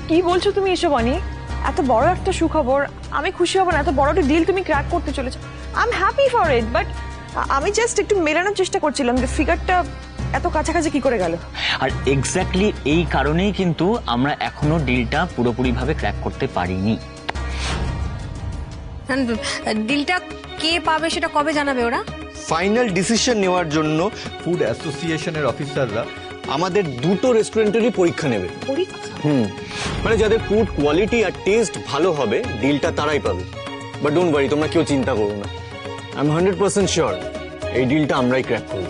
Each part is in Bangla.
কি বলছো তুমি এসব অনি? এত বড় একটা সুখবর, আমি খুশি হব না? এত বড় একটা ডিল তুমি ক্র্যাক করতে চলেছো, I am happy for it. But আমি জাস্ট একটু মেলানোর চেষ্টা করছিলাম যে ফিগারটা এত কাছাকাছি কি করে গেল। আর এক্স্যাক্টলি এই কারণেই কিন্তু আমরা এখনো ডিলটা পুরোপুরিভাবে ক্র্যাক করতে পারিনি। ডিলটা কে পাবে সেটা কবে জানাবে ওরা? ফাইনাল ডিসিশন নেওয়ার জন্য ফুড অ্যাসোসিয়েশনের অফিসাররা আমাদের দুটো রেস্টুরেন্টেরই পরীক্ষা নেবে। মানে যাদের ফুড কোয়ালিটি আর টেস্ট ভালো হবে ডিলটা তারাই পাবে। বাট ডোন্ট ওয়ারি, তোমরা কেউ চিন্তা করো না, আই এম 100% শিওর এই ডিলটা আমরাই ক্র্যাক করব।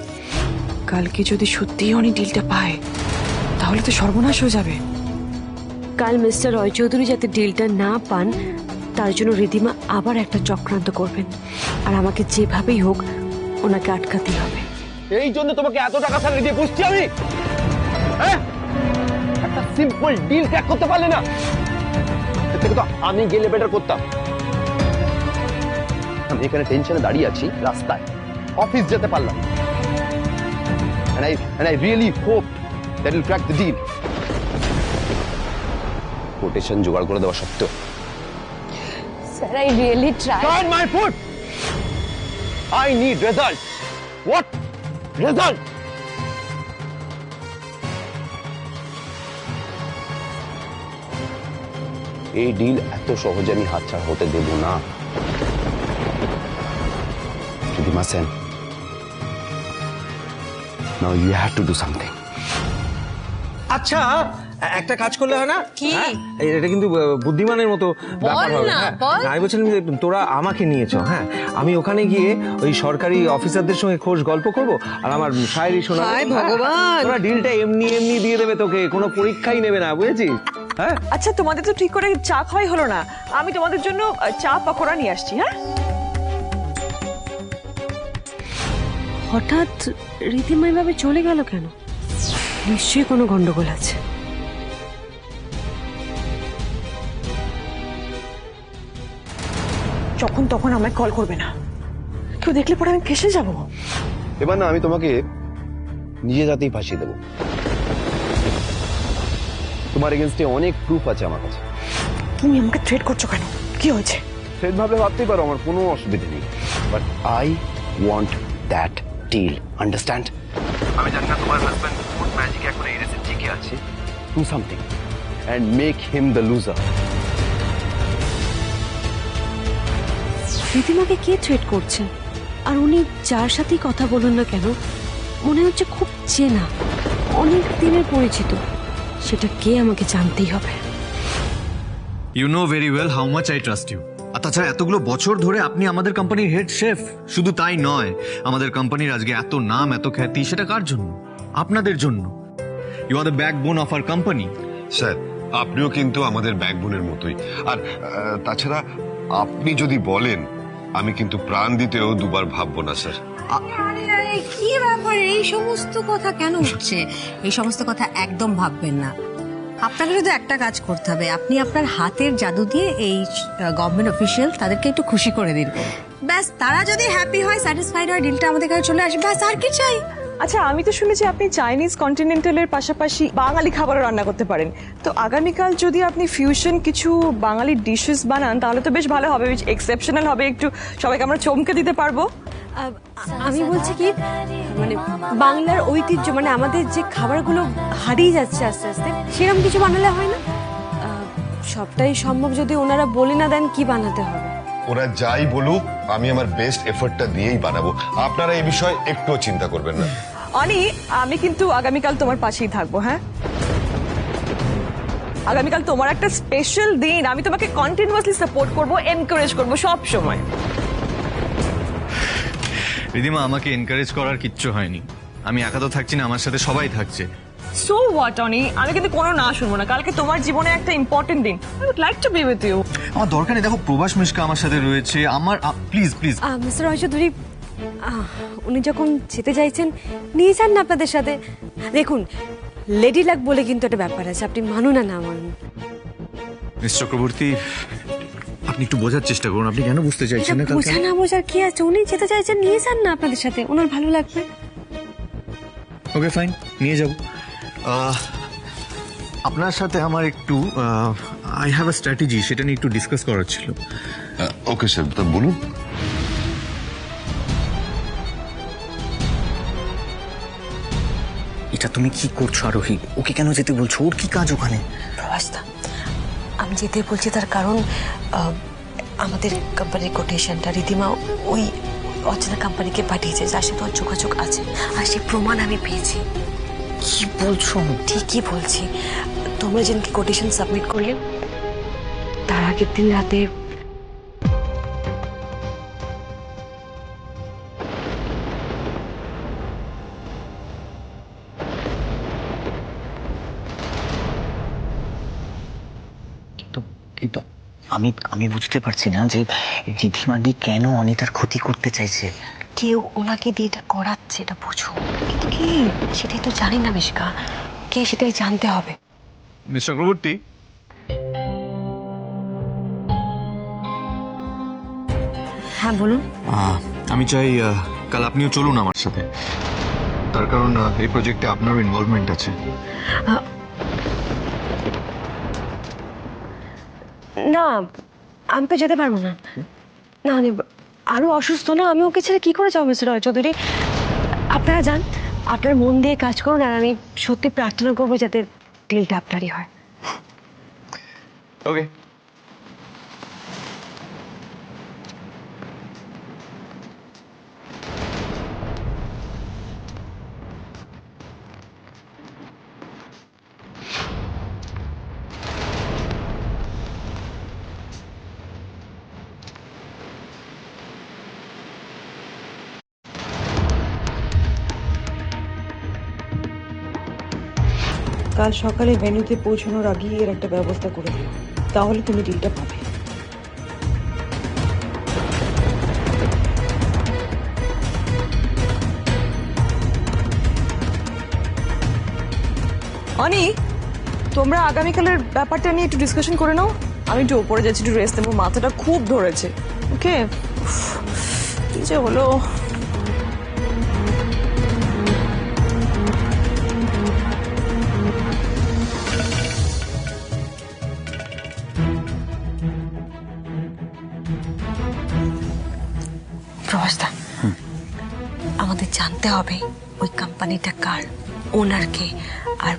কালকে যদি সত্যিই অনি ডিলটা পায় তাহলে তো সর্বনাশ হয়ে যাবে। কাল মিস্টার রয় চৌধুরী যাতে ডিলটা না পান তার জন্য রিধিমা আবার একটা চক্রান্ত করবেন, আর আমাকে যেভাবেই হোক ওনাকে আটকাতেই হবে। এই জন্য তোমাকে এত টাকা স্যালারি দিয়ে পুষছি আমি? হ্যাঁ, একটা সিম্পল ডিল ক্র্যাক করতে পারলে না? এর থেকে তো আমি গেলে বেটার করতাম। আমি এখানে টেনশনে দাঁড়িয়ে আছি রাস্তায়, অফিস যেতে পারলাম। And I really hope that you'll crack the deal. Quotation জোগাড় করে দেওয়া সত্ত্বেও। Sir, I really tried. Turn my foot! I need result. What? Result? এই ডিল এত সহজে আমি হাতছাড়া হতে দেব না। Ridhima Sen, now you have to do something. আচ্ছা, একটা কাজ করলে হয় না? কি? এটা কিন্তু বুদ্ধিমানের মতো ব্যাপার হবে। হ্যাঁ, আমি বলছিলাম যে তোরা আমাকে নিয়েছ, হ্যাঁ, আমি ওখানে গিয়ে ওই সরকারি অফিসারদের সঙ্গে খোশ গল্প করব আর আমার শায়েরি শোনাবো। ভগবান, তোরা ডিলটা এমনি এমনি দিয়ে দেবে, তোকে কোনো পরীক্ষাই নেবে না, বুঝেছিস? হ্যাঁ। আচ্ছা, তোমাদের তো ঠিক করে চা খাওয়াই হলো না, আমি তোমাদের জন্য চা পকোড়া নিয়ে আসছি। হ্যাঁ, হঠাৎ রিধিমা এভাবে চলে গেল কেন? নিশ্চয়ই কোনো গন্ডগোল আছে। যখন তখন আমায় কল করবে না, কেউ দেখলে পরে আমি ফেসে যাব। এবার না আমি তোমাকে নিজে যাতেই ফাঁসিয়ে দেবো। তোমার এগেনস্টে অনেক প্রুফ আছে আমার কাছে। তুমি আমাকে থ্রেট করছো কেন? কি হয়েছে? থ্রেট ভাবলে ভাবতেই পারো, আমার কোনো অসুবিধা নেই। But I want that deal, understand? আমি জানি না তোমার হাজবেন্ড ফুড ম্যাজিক এখন এই রেসে ঠিকই আছে। Do something and make him the loser. রিধিমাকে কে থ্রেট করছে? আর উনি যার সাথেই কথা বলুন না কেন মনে হচ্ছে খুব চেনা, অনেক দিনের পরিচিত। সেটা কে আমাকে জানতেই হবে। You know very well how much I trust you. আর তাছাড়া এতগুলো বছর ধরে আপনি আমাদের কোম্পানির হেড শেফ। শুধু তাই নয়, আমাদের কোম্পানির আজকে এত নাম, এত খ্যাতি, সেটা কার জন্য? আপনাদের জন্য। You are the backbone of our company. Sir, আপনিও কিন্তু আমাদের ব্যাকবোনের মতোই। আর তাছাড়া আপনি যদি বলেন, আমি কিন্তু প্রাণ দিতেও দুবার ভাববো না স্যার। কি ব্যাপার, এই সমস্ত কথা কেন উঠছে? এই সমস্ত কথা একদম ভাববেন না। আপনাকে শুধু একটা কাজ করতে হবে, আপনি আপনার হাতের জাদু দিয়ে এই গভর্নমেন্ট অফিসিয়াল তাদেরকে একটু খুশি করে দিন। ব্যাস, তারা যদি হ্যাপি হয়, স্যাটিসফাইড হয়, ডিলটা আমাদের কাছে চলে আসবে। ব্যাস, আর কি চাই? আচ্ছা, আমি তো শুনেছি আপনি চাইনিজ কন্টিনেন্টালের পাশাপাশি বাঙালি খাবারও রান্না করতে পারেন। তো আগামীকাল যদি আপনি ফিউশন কিছু বাঙালি ডিশেস বানান তাহলে তো বেশ ভালো হবে, বেশ এক্সেপশনাল হবে, একটু সবাইকে আমরা চমকে দিতে পারবো। আমি বলছি কি, মানে বাংলার ঐতিহ্য, মানে আমাদের যে খাবারগুলো হারিয়ে যাচ্ছে আস্তে আস্তে, সেরকম কিছু বানালে হয় না? সবটাই সম্ভব যদি ওনারা বলে না দেন কি বানাতে হবে। ওরা যাই বলুক, আমি আমার বেস্ট এফর্টটা দিয়েই বানাবো। আপনারা এই বিষয়ে একটুও চিন্তা করবেন না। অনি, আমি কিন্তু আগামীকাল তোমার পাশেই থাকবো। হ্যাঁ, আগামীকাল তোমার একটা স্পেশাল দিন, আমি তোমাকে কন্টিনিউয়াসলি সাপোর্ট করবো, এনকারেজ করবো সব সময়। রিধিমা, আমাকে এনকারেজ করার কিচ্ছু হয়নি। আমি একা তো থাকছি না, আমার সাথে সবাই থাকছে। সো হোয়াট অনি, আমি কিন্তু কোনো না শুনবো না। কালকে তোমার জীবনে একটা ইম্পর্টেন্ট দিন, I would like to be with you. আমার দরকার নেই, দেখো প্রভাস মিশকা আমার সাথে রয়েছে। আমার প্লিজ প্লিজ মিস্টার রয় চৌধুরী, উনি যখন যেতে চাইছেন নিয়ে যান না আপনাদের সাথে। দেখুন, লেডি লাক বলে কিন্তু একটা ব্যাপার আছে, আপনি মানুন না মানুন। মিস চক্রবর্তী, আপনি একটু বোঝার চেষ্টা করুন। আপনি কেন বুঝতে চাইছেন না? বোঝা না বোঝার কি আছে, উনি যেতে চাইছেন, নিয়ে যান না আপনাদের সাথে, ওনার ভালো লাগবে। ওকে ফাইন, নিয়ে যাব। আপনার সাথে আমার একটু আই হ্যাভ আ স্ট্র্যাটেজি, সেটা নিয়ে একটু ডিসকাস করার ছিল। ওকে স্যার, তা বলুন। এটা তুমি কি করছো আরোহী? ওকে কেন যেতে বলছো? ওর কি কাজ ওখানে? প্রভাসদা, আমি যেতে বলছি তার কারণ আমাদের কোম্পানির কোটেশনটা রীতিমা ওই অচেনা কোম্পানিকে পাঠিয়েছে, যার সাথে ওর যোগাযোগ আছে, আর সেই প্রমাণ আমি পেয়েছি। কি বলছো? ঠিকই বলছি। তোমরা যেদিনকে কোটেশন সাবমিট করলে তার আগের দিন রাতে কিন্তু আমি বুঝতে পারছি না যে রিধিমাদি কেন অনিতার ক্ষতি করতে চাইছে। কেউ ওনাকে দিয়ে এটা করাচ্ছে, এটা বুঝো। কিন্তু কি সেটাই তো জানি না মিশকা, কে সেটাই জানতে হবে। মিস চক্রবর্তী, হ্যাঁ বলুন। আমি চাই কাল আপনিও চলুন আমার সাথে। তার কারণ এই প্রজেক্টে আপনারও ইনভলভমেন্ট আছে। না, আমি তো যেতে পারবো না। না মানে আরো অসুস্থ না, আমি ওকে ছেড়ে কি করে যাবো মিস্টার রয় চৌধুরী? আপনারা যান, আপনার মন দিয়ে কাজ করুন, আর আমি সত্যি প্রার্থনা করবো যাতে ডিলটা আপনারই হয়। ওকে। কাল সকালে ভেন্যুতে পৌঁছানোর আগেই এর একটা ব্যবস্থা করে দিও, তাহলে তুমি ডিলটা পাবে। অনি, তোমরা আগামীকালের ব্যাপারটা নিয়ে একটু ডিসকাশন করে নাও। আমি একটু ওপরে যাচ্ছি, একটু রেস্ট নেবো, মাথাটা খুব ধরেছে। ওকে, কি যে হলো। প্রভাসদা, আমাদের জানতে হবে ওই কোম্পানিটা কার, ওনার কে, আর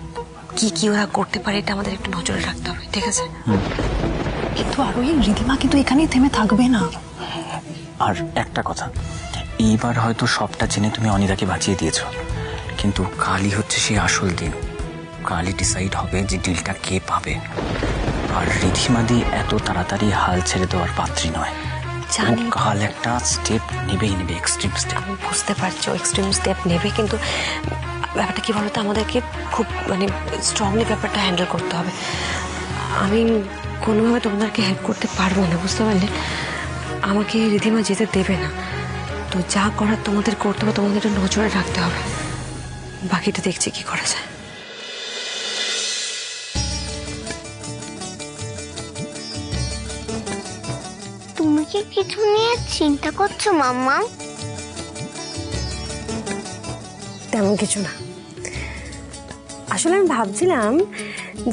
কি কি ওরা করতে পারে, এটা আমাদের একটু নজরে রাখতে হবে, ঠিক আছে? কিন্তু আরো এই রিধিমা কিন্তু এখানেই থেমে থাকবে না। আর একটা কথা, এইবার হয়তো সবটা জেনে তুমি অনিতাকে বাঁচিয়ে দিয়েছো, কিন্তু কালই হচ্ছে সেই আসল দিন। কালই ডিসাইড হবে যে ডিলটা কে পাবে। আর রিধিমাদি এত তাড়াতাড়ি হাল ছেড়ে দেওয়ার পাত্রী নয়। জানি। কাল একটা স্টেপ নেবেই নেবে, এক্সট্রিম স্টেপ। আমি বুঝতে পারছি এক্সট্রিম স্টেপ নেবে, কিন্তু ব্যাপারটা কি বলতো, আমাদেরকে খুব মানে স্ট্রংলি ব্যাপারটা হ্যান্ডেল করতে হবে। আমি কোনোভাবে তোমাদেরকে হেল্প করতে পারবো না, বুঝতে পারলে? আমাকে রিধিমা যেতে দেবে না, তো যা করার তোমাদের করতে হবে, তোমাদের একটু নজরে রাখতে হবে। বাকিটা দেখছি কি করা যায়। তুমি কি কিছু নিয়ে চিন্তা করছো মাম্মা? তেমন কিছু না, আসলে আমি ভাবছিলাম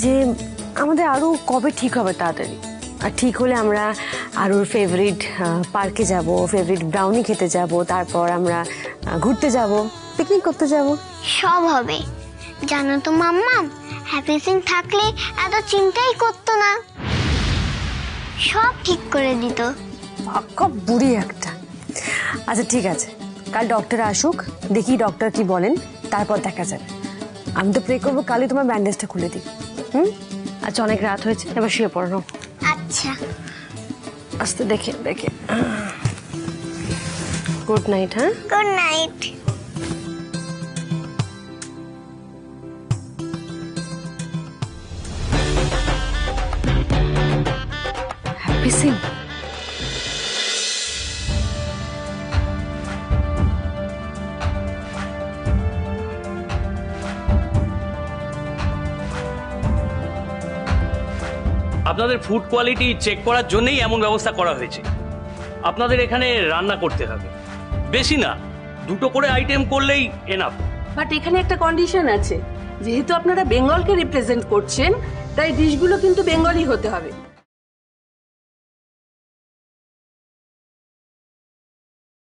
যে আমাদের আরো কবে ঠিক হবে তাড়াতাড়ি, আর ঠিক হলে আমরা আরোর ফেভারিট পার্কে যাব, ফেভারিট ব্রাউনি খেতে যাব, তারপর আমরা ঘুরতে যাব, পিকনিক করতে যাব। সব হবে। জানো তো মাম্মা, হ্যাপি সিং থাকলে এত চিন্তাই করতো না, সব ঠিক করে দিত। পাক্কা বুড়ি একটা। আচ্ছা ঠিক আছে, কাল ডক্টর আসুক, দেখি ডক্টর কি বলেন, তারপর দেখা যাবে। আমি তো প্রে করবো কালই তোমার ব্যান্ডেজটা খুলে দিই। আচ্ছা অনেক রাত হয়েছে, এবার শুয়ে পড়ো। আচ্ছা, আস্তে দেখে দেখে। Good night. হ্যাঁ, গুড নাইট। হ্যাপি সিং। আপনাদের ফুড কোয়ালিটি চেক করার জন্যই এমন ব্যবস্থা করা হয়েছে। আপনাদের এখানে রান্না করতে হবে, বেশি না, 2টো করে আইটেম করলেই এনাফ। বাট এখানে একটা কন্ডিশন আছে, যেহেতু আপনারা বেঙ্গলকে রিপ্রেজেন্ট করছেন তাই ডিশগুলো কিন্তু বেঙ্গলি হতে হবে।